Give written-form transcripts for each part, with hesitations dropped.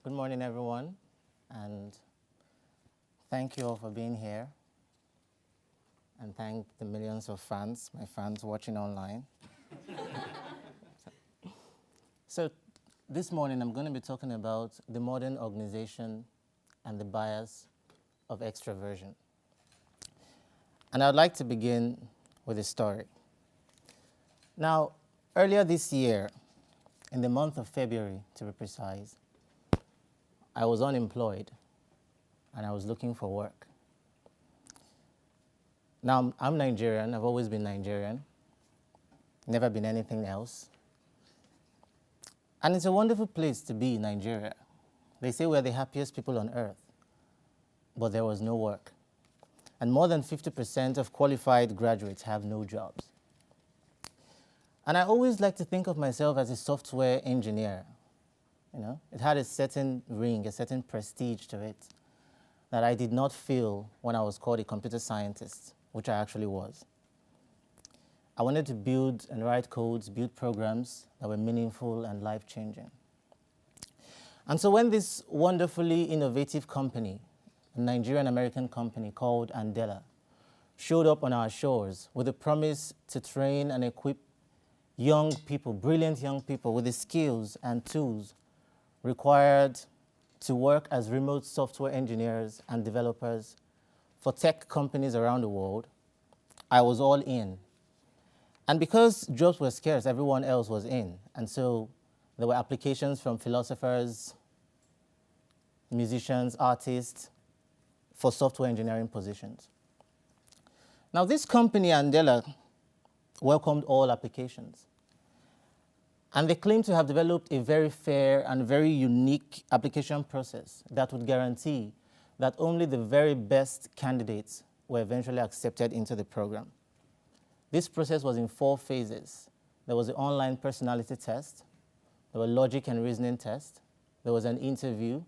Good morning, everyone, and thank you all for being here. And thank the millions of fans, my fans watching online. So this morning, I'm going to be talking about the modern organization and the bias of extraversion. And I'd like to begin with a story. Now, earlier this year, in the month of February, to be precise, I was unemployed and I was looking for work. Now, I'm Nigerian. I've always been Nigerian, never been anything else. And it's a wonderful place to be in Nigeria. They say we're the happiest people on earth, but there was no work. And more than 50% of qualified graduates have no jobs. And I always like to think of myself as a software engineer. You know, it had a certain ring, a certain prestige to it that I did not feel when I was called a computer scientist, which I actually was. I wanted to build and write codes, build programs that were meaningful and life-changing. And so when this wonderfully innovative company, a Nigerian-American company called Andela, showed up on our shores with a promise to train and equip young people, brilliant young people, with the skills and tools required to work as remote software engineers and developers for tech companies around the world, I was all in. And because jobs were scarce, everyone else was in. And so there were applications from philosophers, musicians, artists, for software engineering positions. Now, this company, Andela, welcomed all applications. And they claim to have developed a very fair and very unique application process that would guarantee that only the very best candidates were eventually accepted into the program. This process was in 4 phases. There was the online personality test, there were logic and reasoning test, there was an interview,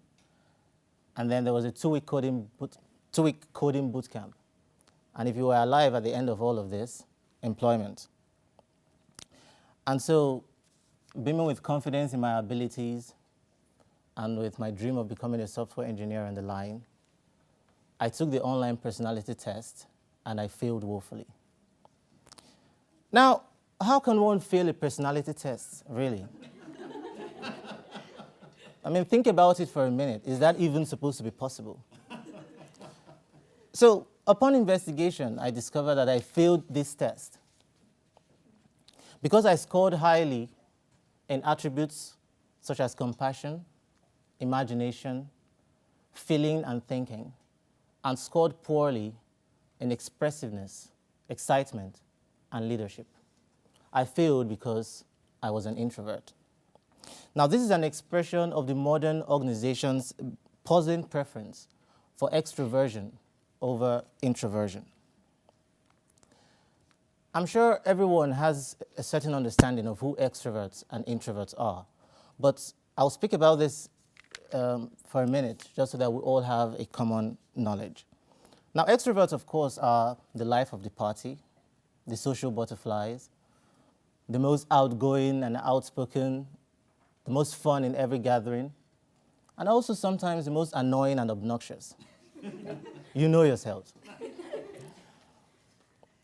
and then there was a 2-week coding boot camp. And if you were alive at the end of all of this, employment. And so, beaming with confidence in my abilities and with my dream of becoming a software engineer on the line, I took the online personality test and I failed woefully. Now, how can one fail a personality test, really? I mean, think about it for a minute. Is that even supposed to be possible? So, upon investigation, I discovered that I failed this test because I scored highly in attributes such as compassion, imagination, feeling and thinking, and scored poorly in expressiveness, excitement, and leadership. I failed because I was an introvert. Now, this is an expression of the modern organization's puzzling preference for extraversion over introversion. I'm sure everyone has a certain understanding of who extroverts and introverts are, but I'll speak about this for a minute, just so that we all have a common knowledge. Now, extroverts, of course, are the life of the party, the social butterflies, the most outgoing and outspoken, the most fun in every gathering, and also sometimes the most annoying and obnoxious. You know yourselves.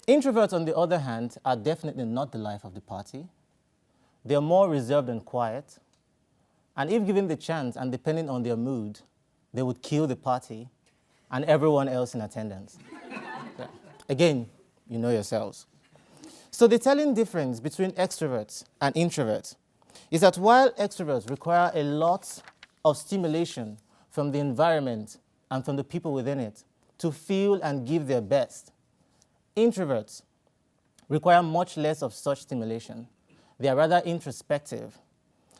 Introverts, on the other hand, are definitely not the life of the party. They are more reserved and quiet, and if given the chance and depending on their mood, they would kill the party and everyone else in attendance. Yeah. Again, you know yourselves. So the telling difference between extroverts and introverts is that while extroverts require a lot of stimulation from the environment and from the people within it to feel and give their best, introverts require much less of such stimulation. They are rather introspective,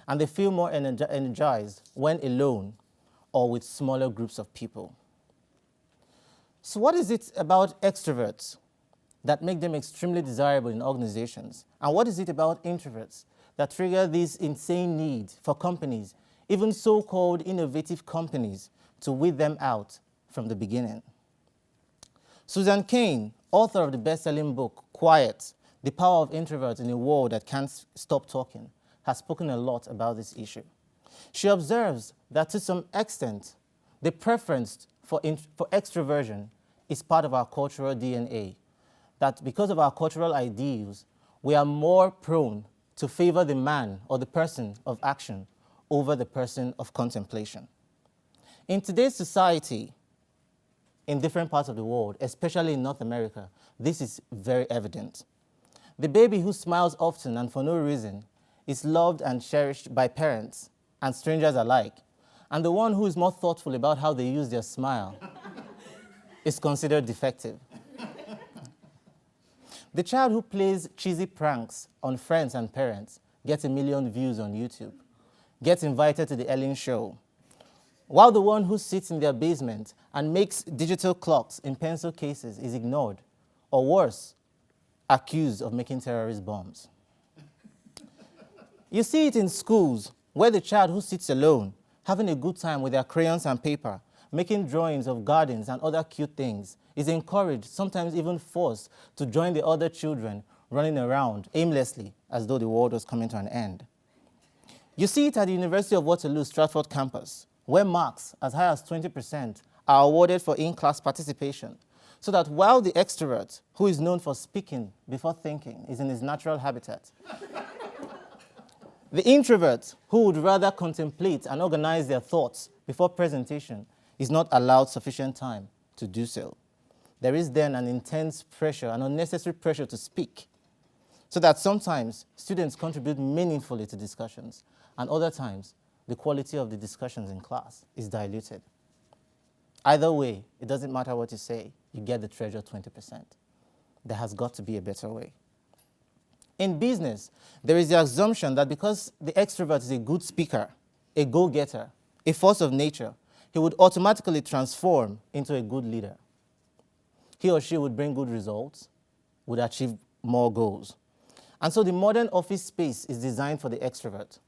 and they feel more energized when alone or with smaller groups of people. So what is it about extroverts that make them extremely desirable in organizations? And what is it about introverts that trigger this insane need for companies, even so-called innovative companies, to weed them out from the beginning? Susan Cain, author of the best-selling book, Quiet, The Power of Introverts in a World That Can't Stop Talking, has spoken a lot about this issue. She observes that to some extent, the preference for extraversion is part of our cultural DNA, that because of our cultural ideals, we are more prone to favor the man or the person of action over the person of contemplation. In today's society, in different parts of the world, especially in North America, this is very evident. The baby who smiles often and for no reason is loved and cherished by parents and strangers alike, and the one who is more thoughtful about how they use their smile is considered defective. The child who plays cheesy pranks on friends and parents gets 1 million views on YouTube, gets invited to the Ellen Show, while the one who sits in their basement and makes digital clocks in pencil cases is ignored, or worse, accused of making terrorist bombs. You see it in schools, where the child who sits alone, having a good time with their crayons and paper, making drawings of gardens and other cute things, is encouraged, sometimes even forced, to join the other children running around aimlessly as though the world was coming to an end. You see it at the University of Waterloo Stratford campus, where marks as high as 20% are awarded for in-class participation, so that while the extrovert, who is known for speaking before thinking, is in his natural habitat, the introvert, who would rather contemplate and organize their thoughts before presentation, is not allowed sufficient time to do so. There is then an intense pressure, an unnecessary pressure to speak, so that sometimes students contribute meaningfully to discussions, and other times the quality of the discussions in class is diluted. Either way, it doesn't matter what you say, you get the treasured 20%. There has got to be a better way. In business, there is the assumption that because the extrovert is a good speaker, a go-getter, a force of nature, he would automatically transform into a good leader. He or she would bring good results, would achieve more goals. And so the modern office space is designed for the extrovert.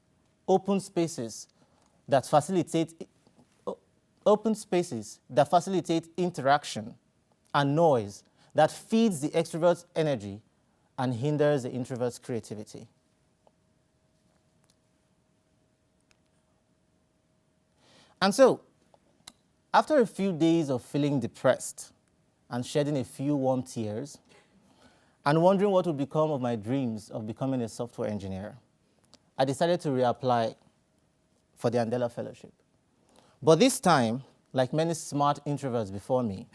Open spaces that facilitate interaction and noise that feeds the extrovert's energy and hinders the introvert's creativity. And so, after a few days of feeling depressed and shedding a few warm tears and wondering what would become of my dreams of becoming a software engineer, I decided to reapply for the Andela Fellowship. But this time, like many smart introverts before me,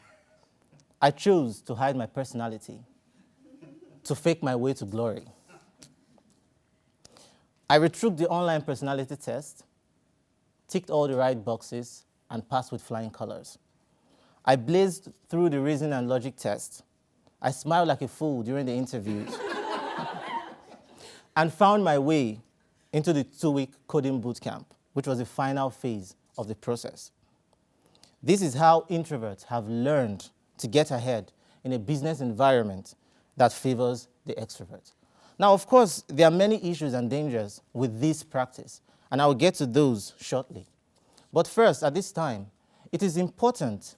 I chose to hide my personality, to fake my way to glory. I retook the online personality test, ticked all the right boxes, and passed with flying colors. I blazed through the reason and logic test. I smiled like a fool during the interviews and found my way into the 2-week coding bootcamp, which was the final phase of the process. This is how introverts have learned to get ahead in a business environment that favors the extrovert. Now, of course, there are many issues and dangers with this practice, and I will get to those shortly. But first, at this time, it is important,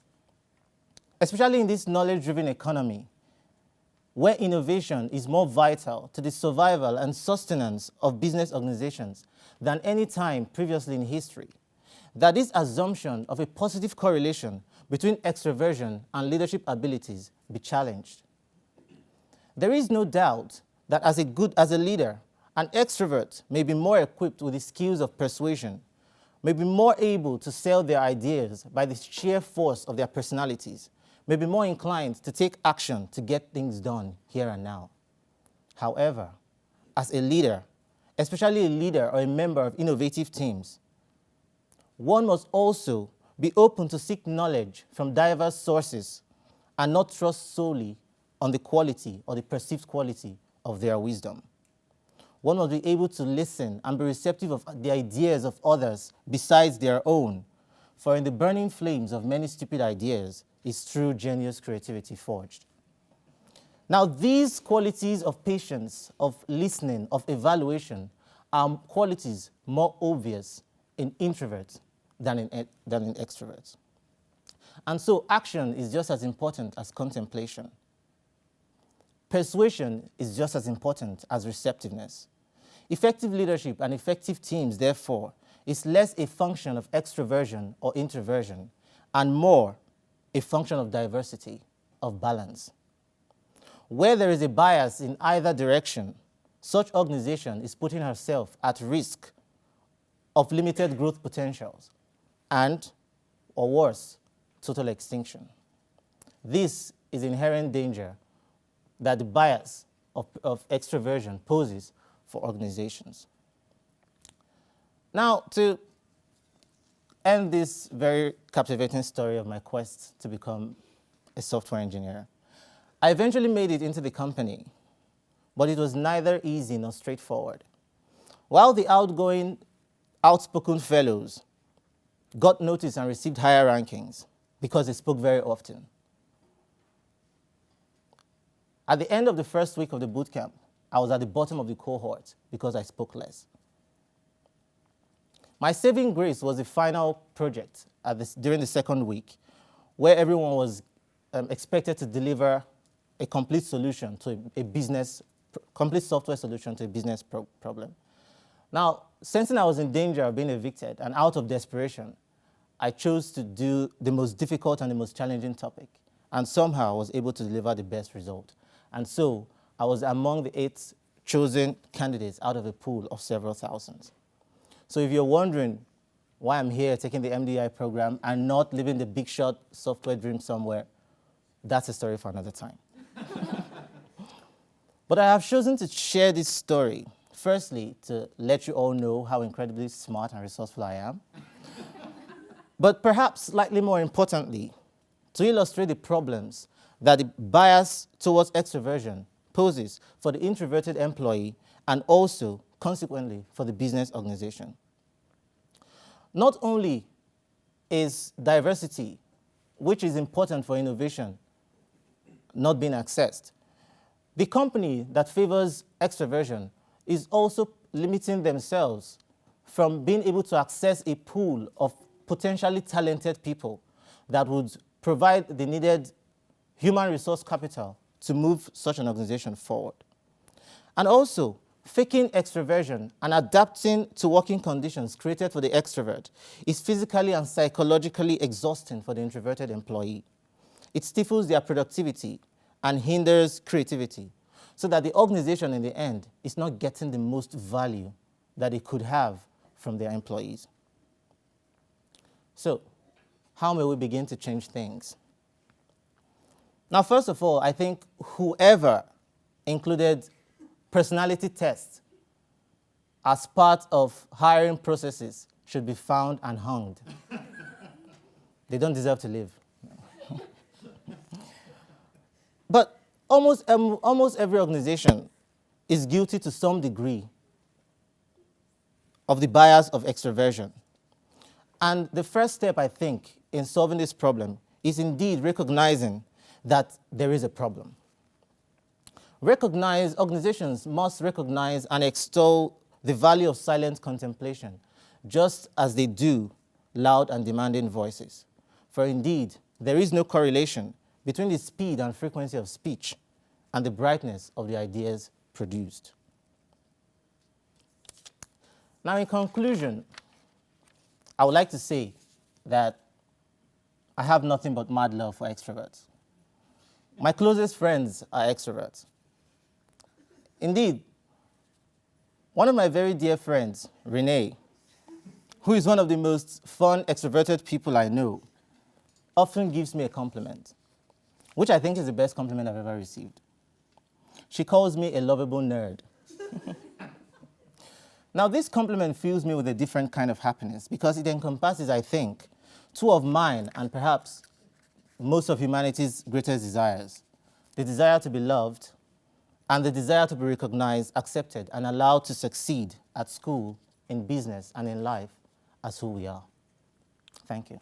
especially in this knowledge-driven economy, where innovation is more vital to the survival and sustenance of business organizations than any time previously in history, that this assumption of a positive correlation between extraversion and leadership abilities be challenged. There is no doubt that as a leader, an extrovert may be more equipped with the skills of persuasion, may be more able to sell their ideas by the sheer force of their personalities, may be more inclined to take action to get things done here and now. However, as a leader, especially a leader or a member of innovative teams, one must also be open to seek knowledge from diverse sources and not trust solely on the quality or the perceived quality of their wisdom. One must be able to listen and be receptive of the ideas of others besides their own, for in the burning flames of many stupid ideas is true genius creativity forged. Now, these qualities of patience, of listening, of evaluation are qualities more obvious in introverts than in extroverts. And so action is just as important as contemplation. Persuasion is just as important as receptiveness. Effective leadership and effective teams, therefore, is less a function of extraversion or introversion and more a function of diversity, of balance. Where there is a bias in either direction, such organization is putting herself at risk of limited growth potentials and, or worse, total extinction. This is inherent danger that the bias of extraversion poses for organizations. Now, to end this very captivating story of my quest to become a software engineer, I eventually made it into the company, but it was neither easy nor straightforward. While the outgoing, outspoken fellows got noticed and received higher rankings because they spoke very often, at the end of the first week of the bootcamp, I was at the bottom of the cohort because I spoke less. My saving grace was the final project during the second week, where everyone was expected to deliver a complete solution to complete software solution to a business problem. Now, sensing I was in danger of being evicted and out of desperation, I chose to do the most difficult and the most challenging topic, and somehow I was able to deliver the best result. And so I was among the 8 chosen candidates out of a pool of several thousands. So if you're wondering why I'm here taking the MDI program and not living the big shot software dream somewhere, that's a story for another time. But I have chosen to share this story, firstly, to let you all know how incredibly smart and resourceful I am, but perhaps slightly more importantly, to illustrate the problems that the bias towards extroversion poses for the introverted employee and also, consequently, for the business organization. Not only is diversity, which is important for innovation, not being accessed, the company that favors extraversion is also limiting themselves from being able to access a pool of potentially talented people that would provide the needed human resource capital to move such an organization forward. And also, faking extraversion and adapting to working conditions created for the extrovert is physically and psychologically exhausting for the introverted employee. It stifles their productivity and hinders creativity, so that the organization in the end is not getting the most value that it could have from their employees. So, how may we begin to change things? Now, first of all, I think whoever included personality tests as part of hiring processes should be found and hanged. They don't deserve to live. But almost every organization is guilty to some degree of the bias of extraversion. And the first step, I think, in solving this problem is indeed recognizing that there is a problem. Organizations must recognize and extol the value of silent contemplation, just as they do loud and demanding voices. For indeed, there is no correlation between the speed and frequency of speech and the brightness of the ideas produced. Now, in conclusion, I would like to say that I have nothing but mad love for extroverts. My closest friends are extroverts. Indeed, one of my very dear friends, Renee, who is one of the most fun, extroverted people I know, often gives me a compliment, which I think is the best compliment I've ever received. She calls me a lovable nerd. Now, this compliment fills me with a different kind of happiness because it encompasses, I think, 2 of mine and perhaps most of humanity's greatest desires: the desire to be loved and the desire to be recognized, accepted, and allowed to succeed at school, in business, and in life as who we are. Thank you.